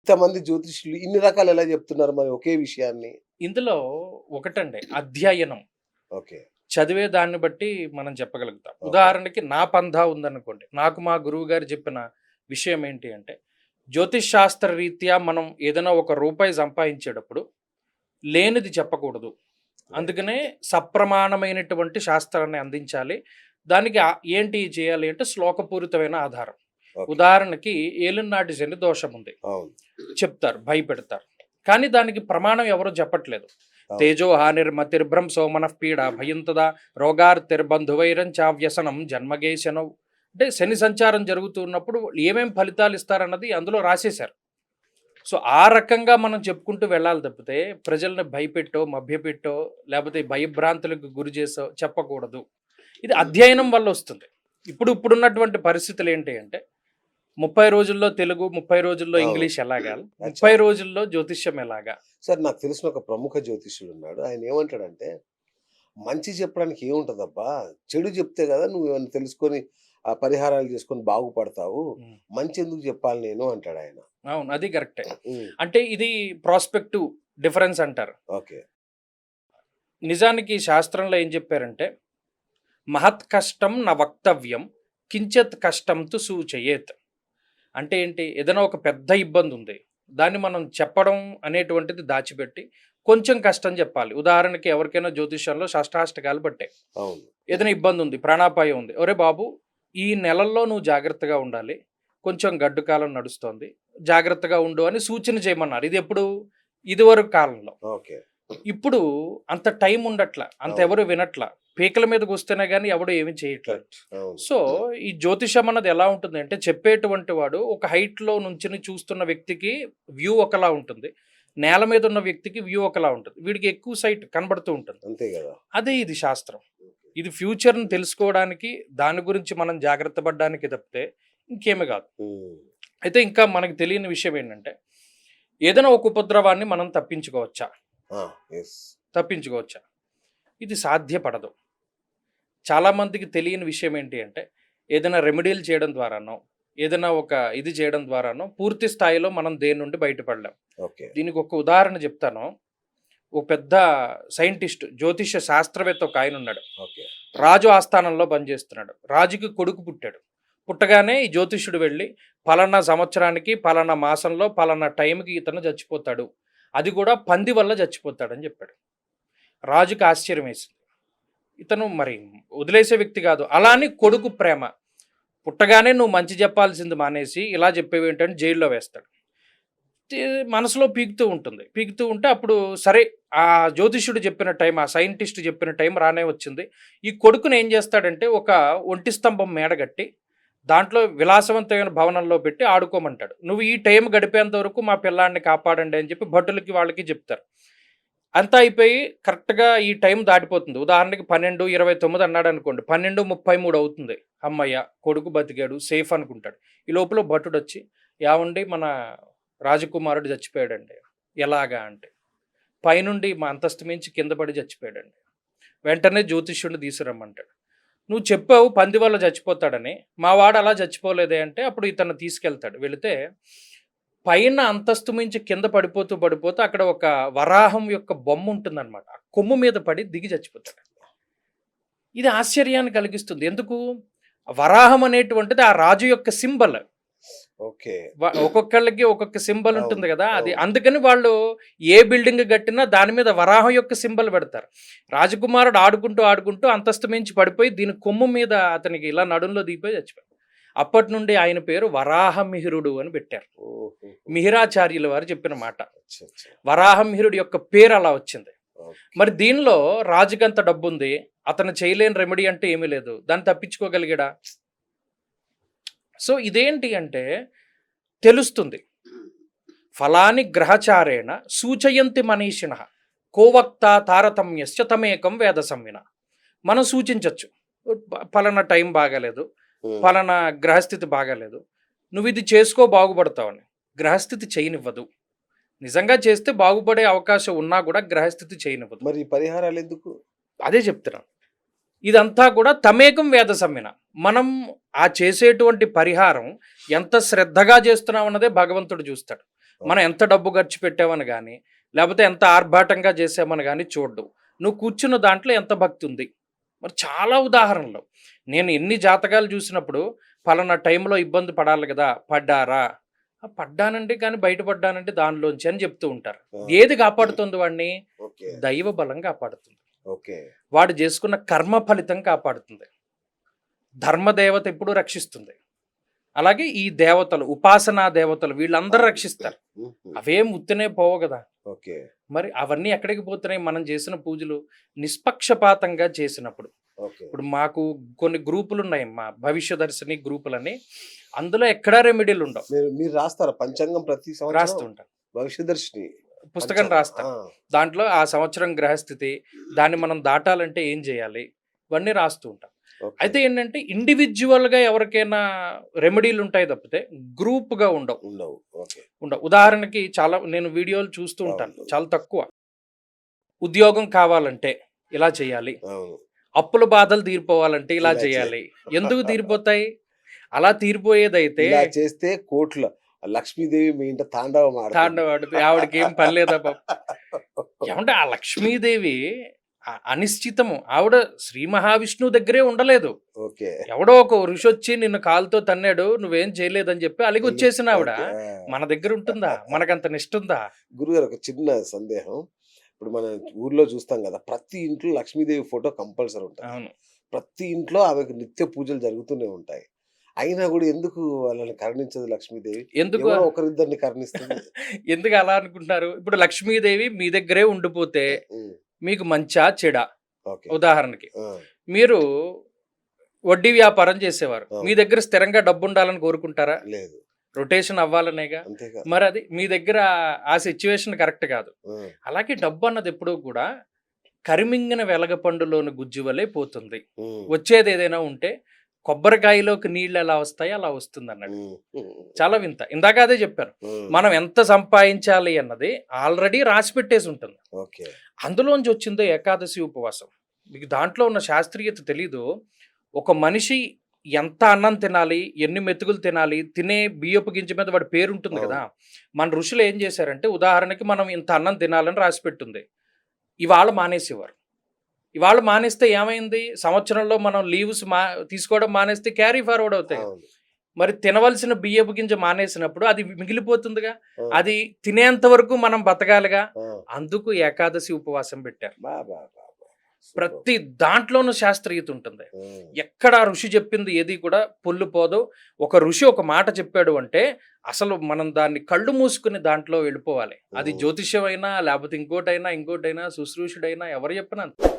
ఇంతమంది జ్యోతిష్యులు ఇన్ని రకాలు ఎలా చెప్తున్నారు మరి ఒకే విషయాన్ని? ఇందులో ఒకటండి అధ్యయనం. ఓకే. చదివే దాన్ని బట్టి మనం చెప్పగలుగుతాం. ఓకే. ఉదాహరణకి నా పంథా ఉందనుకోండి. నాకు మా గురువుగారు చెప్పిన విషయం ఏంటి అంటే, జ్యోతిష్ శాస్త్ర రీత్యా మనం ఏదైనా ఒక రూపాయి సంపాదించేటప్పుడు లేనిది చెప్పకూడదు. రైట్. అందుకనే సప్రమాణమైనటువంటి శాస్త్రాన్ని అందించాలి. దానికి ఏంటి చేయాలి అంటే శ్లోకపూరితమైన ఆధారం. ఓకే. ఉదాహరణకి ఏలినాటి శని దోషం ఉంది. అవును. చెప్తారు, భయపెడతారు. కానీ దానికి ప్రమాణం ఎవరు చెప్పట్లేదు. అవును. తేజో హానిర్మతిర్భ్రం సోమనః పీడ భయంతదా రోగార్తిర్బంధువైరం చావ్యసనం జన్మగేశనం. అంటే శని సంచారం జరుగుతున్నప్పుడు ఏమేం ఫలితాలు ఇస్తారన్నది అందులో రాసేశారు. సో ఆ రకంగా మనం చెప్పుకుంటూ వెళ్ళాలి తప్పితే ప్రజల్ని భయపెట్టో మభ్యపెట్టో లేకపోతే భయభ్రాంతులకు గురి చేసో చెప్పకూడదు. ఇది అధ్యయనం వల్ల వస్తుంది. ఇప్పుడున్నటువంటి పరిస్థితులు ఏంటి అంటే 30 రోజుల్లో తెలుగు, 30 రోజుల్లో అవును. ఇంగ్లీష్ ఎలాగా, అచ్చా! 30 రోజుల్లో జ్యోతిష్యం ఎలాగా. సార్ నాకు తెలిసిన ఒక ప్రముఖ జ్యోతిష్యుడున్నాడు. ఆయన ఏమంటాడంటే, మంచి చెప్పడానికి ఏముంటదబ్బా! చెడు చెప్తే గదా నువ్వేమన్నా తెలుసుకొని పరిహారాలు చేసుకొని బాగుపడతావు. ఉమ్, మంచెందుకు చెప్పాలి నేను అంటాడాయన. అవును, అది కరెక్టే. హ్మ్. అంటే ఇది ప్రాస్పెక్టివ్ డిఫరెన్స్ అంటారు. ఓకే. నిజానికి శాస్త్రంలో ఏం చెప్పారంటే మహత్ కష్టం న వక్తవ్యం కించిత్ కష్టం తు సూచయేత్. అంటే ఏంటి, ఏదైనా ఒక పెద్ద ఇబ్బంది ఉంది, దాన్ని మనం చెప్పడం అనేటువంటిది దాచిపెట్టి కొంచెం కష్టం చెప్పాలి. ఉదాహరణకి ఎవరికైనా జ్యోతిష్యంలో షష్టాష్టకాలు పట్టాయి, అవును. ఏదైనా ఇబ్బంది ఉంది, ప్రాణాపాయం ఉంది. ఒరే బాబు, ఈ నెలల్లో నువ్వు జాగ్రత్తగా ఉండాలి, కొంచెం గడ్డు కాలం నడుస్తోంది, జాగ్రత్తగా ఉండు అని సూచన చేయమన్నారు. ఇది ఎప్పుడు? ఇదివరకు కాలంలో. ఓకే. ఇప్పుడు అంత టైం ఉండట్లా, అంత అవును. ఎవరు వినట్లా, పీకల మీదకి వస్తేనే కానీ ఎవడు ఏమి చేయట్లేదు. కరెక్ట్. అవును. సో ఈ జ్యోతిషం అన్నది ఎలా ఉంటుంది అంటే, చెప్పేటువంటి వాడు ఒక హైట్లో నుంచి చూస్తున్న వ్యక్తికి వ్యూ ఒకలా ఉంటుంది, నేల మీద ఉన్న వ్యక్తికి వ్యూ ఒకలా ఉంటుంది. వీడికి ఎక్కువ సైట్ కనబడుతూ ఉంటుంది. అంతే గదా! అదే ఇది శాస్త్రం. ఇది ఫ్యూచర్ని తెలుసుకోవడానికి, దాని గురించి మనం జాగ్రత్త పడడానికి తప్పితే ఇంకేమీ కాదు. హ్మ్. అయితే ఇంకా మనకు తెలియని విషయం ఏంటంటే, ఏదైనా ఒక ఉపద్రవాన్ని మనం తప్పించుకోవచ్చా? ఆ! యెస్. తప్పించుకోవచ్చా? ఇది సాధ్యపడదు. చాలామందికి తెలియని విషయం ఏంటి అంటే, ఏదైనా రెమెడీలు చేయడం ద్వారానో, ఏదైనా ఒక ఇది చేయడం ద్వారానో పూర్తి స్థాయిలో మనం దేని నుండి బయటపడలేం. ఓకే. దీనికి ఒక ఉదాహరణ చెప్తాను. ఒక పెద్ద సైంటిస్ట్, జ్యోతిష శాస్త్రవేత్త ఒక ఆయన ఉన్నాడు. ఓకే. రాజు ఆస్థానంలో పనిచేస్తున్నాడు. రాజుకి కొడుకు పుట్టాడు. పుట్టగానే ఈ జ్యోతిష్యుడు వెళ్ళి పలానా సంవత్సరానికి పలానా మాసంలో పలానా టైంకి ఇతను చచ్చిపోతాడు, అది కూడా పంది వల్ల చచ్చిపోతాడని చెప్పాడు. రాజుకి ఆశ్చర్యం వేసింది. ఇతను మరి వదిలేసే వ్యక్తి కాదు. అలా అని కొడుకు ప్రేమ, పుట్టగానే నువ్వు మంచి చెప్పాల్సింది మానేసి ఇలా చెప్పేవేంటని జైల్లో వేస్తాడు. మనసులో పీకుతూ ఉంటుంది. పీకుతూ ఉంటే అప్పుడు సరే, ఆ జ్యోతిష్యుడు చెప్పిన టైం, ఆ సైంటిస్ట్ చెప్పిన టైం రానే వచ్చింది. ఈ కొడుకుని ఏం చేస్తాడంటే ఒక ఒంటి స్తంభం మేడగట్టి దాంట్లో విలాసవంతమైన భవనంలో పెట్టి ఆడుకోమంటాడు. నువ్వు ఈ టైం గడిపేంత వరకు మా పిల్లాడిని కాపాడండి అని చెప్పి భటులకి వాళ్ళకి చెప్తారు. అంతా అయిపోయి కరెక్ట్‌గా ఈ టైం దాటిపోతుంది. ఉదాహరణకి 12:29 అన్నాడు అనుకోండి. 12:33 అవుతుంది. హమ్మయ్య! కొడుకు బతికాడు, సేఫ్ అనుకుంటాడు. ఈ లోపల భటుడొచ్చి, "ఏవండీ, మన రాజకుమారుడు చచ్చిపోయాడండి." "ఎలాగా?" అంటే, "పైనుండి మా అంతస్తు మించి కింద పడి చచ్చిపోయాడండి." వెంటనే జ్యోతిష్యుడిని తీసుకురమ్మంటాడు. "నువ్వు చెప్పావు పంది వల్ల చచ్చిపోతాడని, మా వాడు అలా చచ్చిపోలేదే" అంటే అప్పుడు ఇతన్ని తీసుకెళ్తాడు. వెళితే పైన అంతస్తు మించి కింద పడిపోతూ పడిపోతూ అక్కడ ఒక వరాహం యొక్క బొమ్మ ఉంటుందన్నమాట. ఆ కొమ్ము మీద పడి దిగి చచ్చిపోతాడు. ఇది ఆశ్చర్యాన్ని కలిగిస్తుంది. ఎందుకు? వరాహం అనేటువంటిది ఆ రాజు యొక్క సింబల్. ఓకే. ఒక్కొక్కళ్ళకి ఒక్కొక్క సింబల్ అవును. ఉంటుంది కదా, అది అవును. అందుకని వాళ్ళు ఏ బిల్డింగ్ కట్టినా దాని మీద వరాహం యొక్క సింబల్ పెడతారు. రాజకుమారుడు ఆడుకుంటూ ఆడుకుంటూ అంతస్తు మించి పడిపోయి దీని కొమ్ము మీద అతనికి ఇలా నడుంలో దిగిపోయి చచ్చిపోయాడు. అప్పటి నుండి ఆయన పేరు వరాహమిహిరుడు అని పెట్టారు. ఓహోహో! మిహిరాచార్యుల వారు చెప్పిన మాట. అచ్చా! అచ్చా! వరాహమిహిరుడి యొక్క పేరు అలా వచ్చింది. ఓకే. మరి దీనిలో రాజుకంత డబ్బుంది, అతను చేయలేని రెమెడీ అంటే ఏమీ లేదు, దాన్ని తప్పించుకోగలిగాడా? సో ఇదేంటి అంటే తెలుస్తుంది. ఫలాని గ్రహచారేణ సూచయంతి మనీషిణ కోవక్త తారతమ్యశ్చ తమేకం వేద సంవిన. మనం సూచించవచ్చు, పలానా టైం బాగాలేదు, హ్మ్. పలానా గ్రహస్థితి బాగాలేదు, నువ్వు ఇది చేసుకో బాగుపడతావని. గ్రహస్థితి చేయనివ్వదు. నిజంగా చేస్తే బాగుపడే అవకాశం ఉన్నా కూడా గ్రహస్థితి చేయనివ్వదు. మరి ఈ పరిహారాలెందుకు? అదే చెప్తున్నాను. ఇదంతా కూడా తమేకం వేద సంవిన. మనం ఆ చేసేటువంటి పరిహారం ఎంత శ్రద్ధగా చేస్తున్నాం అన్నదే భగవంతుడు చూస్తాడు. మనం ఎంత డబ్బు ఖర్చు పెట్టామని కానీ, లేకపోతే ఎంత ఆర్భాటంగా చేసామని కానీ చూడ్డు. నువ్వు కూర్చున్న దాంట్లో ఎంత భక్తి ఉంది. మరి చాలా ఉదాహరణలు. నేను ఎన్ని జాతకాలు చూసినప్పుడు పలానా టైంలో ఇబ్బంది పడాలి కదా! పడ్డారా? పడ్డానండి కానీ బయటపడ్డానంటే దానిలోంచి అని చెప్తూ ఉంటారు. ఆ! ఏది కాపాడుతుంది వాడిని? ఓకే. దైవ బలం కాపాడుతుంది. ఓకే. వాడు చేసుకున్న కర్మ ఫలితం కాపాడుతుంది. ధర్మదేవత ఎప్పుడూ రక్షిస్తుంది. అలాగే ఈ దేవతలు, ఉపాసనా దేవతలు వీళ్ళందరూ రక్షిస్తారు. హుహు. అవేం ఉత్తినే పోవు కదా! ఓకే. మరి అవన్నీ ఎక్కడికి పోతున్నాయి? మనం చేసిన పూజలు నిష్పక్షపాతంగా చేసినప్పుడు. ఓకే. ఇప్పుడు మాకు కొన్ని గ్రూపులున్నాయి. మా భవిష్యదర్శిని గ్రూపులని. అందులో ఎక్కడా రెమెడీలు ఉండవు. మీరు రాస్తారా పంచాంగం ప్రతి రాస్తూ సంవత్సరం? ఉంటాను. భవిష్యదర్శిని పుస్తకం పంచాంగం. రాస్తాను. దాంట్లో ఆ సంవత్సరం గ్రహస్థితి, దాన్ని మనం దాటాలంటే ఏం చేయాలి? ఇవన్నీ రాస్తూ ఉంటాం. ఓకే. అయితే ఏంటంటే ఇండివిజువల్‌గా ఎవరికైనా రెమెడీలు ఉంటాయి తప్పితే గ్రూప్‌గా ఉండవు. ఉండవు. ఓకే. ఉదాహరణకి చాలా నేను వీడియోలు చూస్తూ ఉంటాను. అవును. చాలా తక్కువ. ఉద్యోగం కావాలంటే ఇలా చేయాలి. అవును. అప్పుల బాధలు తీరిపోవాలంటే ఇలా ఇలా చేయాలి. ఎందుకు తీరిపోతాయి? అలా తీరిపోయేదైతే ఇలా చేస్తే కోట్ల లక్ష్మీదేవి మీ ఇంట తాండవం ఆడుతుంది. తాండవాడితే ఆవిడకి ఏం పని లేదా పాపం. ఏమంటే ఆ లక్ష్మీదేవి అనిశ్చితము. ఆవిడ శ్రీ మహావిష్ణువు దగ్గరే ఉండలేదు. ఓకే. ఎవడో ఒక ఋషి వచ్చి నిన్ను కాలుతో తన్నాడు, నువ్వేం చేయలేదని చెప్పి అలిగి వచ్చేసిన ఆవిడ ఓకే. మన దగ్గర ఉంటుందా? మనకంత నిష్ఠ ఉందా? గురుగారు ఒక చిన్న సందేహం. ఇప్పుడు మన ఊర్లో చూస్తాం కదా! ప్రతి ఇంట్లో లక్ష్మీదేవి ఫోటో కంపల్సరీ ఉంటది. అవును. ప్రతి ఇంట్లో ఆమెకు నిత్య పూజలు జరుగుతూనే ఉంటాయి. అయినా కూడా ఎందుకు వాళ్ళని కరుణించదు లక్ష్మీదేవి? ఎందుకు ఎవరో ఒకరిద్దరిని కరుణిస్తుంది. ఎందుకు అలా అనుకుంటున్నారు? ఇప్పుడు లక్ష్మీదేవి మీ దగ్గరే ఉండిపోతే హ్మ్. మీకు మంచా చెడా? ఓకే. ఉదాహరణకి ఆ! మీరు వడ్డీ వ్యాపారం చేసేవారు. అవును. మీ దగ్గర స్థిరంగా డబ్బు ఉండాలని కోరుకుంటారా? లేదు. రొటేషన్ అవ్వాలనేగా. అంతేగా. మరి అది మీ దగ్గర ఆ సిచ్యువేషన్ కరెక్ట్ కాదు. ఆ! అలాగే డబ్బు అన్నది ఎప్పుడూ కూడా కరిమింగిన వెలగపండులోని గుజ్జు వలె పోతుంది. హ్మ్. వచ్చేది ఏదైనా ఉంటే కొబ్బరికాయలోకి నీళ్ళు ఎలా వస్తాయో అలా వస్తుంది అన్నాడు. హ్మ్. హ్మ్. చాలా వింత. ఇందాక అదే చెప్పాను. హ్మ్. మనం ఎంత సంపాదించాలి అన్నది ఆల్రెడీ రాసి పెట్టేసి ఉంటుంది. ఓకే. అందులోంచి వచ్చిందో ఏకాదశి ఉపవాసం. మీకు దాంట్లో ఉన్న శాస్త్రీయత తెలీదు. ఒక మనిషి ఎంత అన్నం తినాలి, ఎన్ని మెతుకులు తినాలి, తినే బియ్యపు గింజ మీద వాడి పేరు ఉంటుంది కదా! మన ఋషులు ఏం చేశారంటే ఉదాహరణకి మనం ఇంత అన్నం తినాలని రాసి పెట్టుంది. ఇవాళ మానేసేవారు. ఇవాళ మానేస్తే ఏమైంది? సంవత్సరంలో మనం లీవ్స్ తీసుకోవడం మానేస్తే క్యారీ ఫార్వర్డ్ అవుతాయి. అవును. మరి తినవలసిన బియ్యపు గింజ మానేసినప్పుడు అది మిగిలిపోతుందిగా. ఆ! అది తినేంత వరకు మనం బతకాలిగా. ఆ! అందుకు ఏకాదశి ఉపవాసం పెట్టారు. బా! బా! బా! బా! సూపర్. ప్రతి దాంట్లోనూ శాస్త్రీయత ఉంటుంది. హ్మ్. ఎక్కడ ఋషి చెప్పింది ఏది కూడా పొల్లుపోదు. ఒక ఋషి ఒక మాట చెప్పాడు అంటే అసలు మనం దాన్ని కళ్ళు మూసుకుని దాంట్లో వెళ్ళిపోవాలి. అది హ్మ్. జ్యోతిష్యమైనా లేకపోతే ఇంకోటైనా శుశ్రూషుడైనా ఎవరు చెప్పినా అంతే.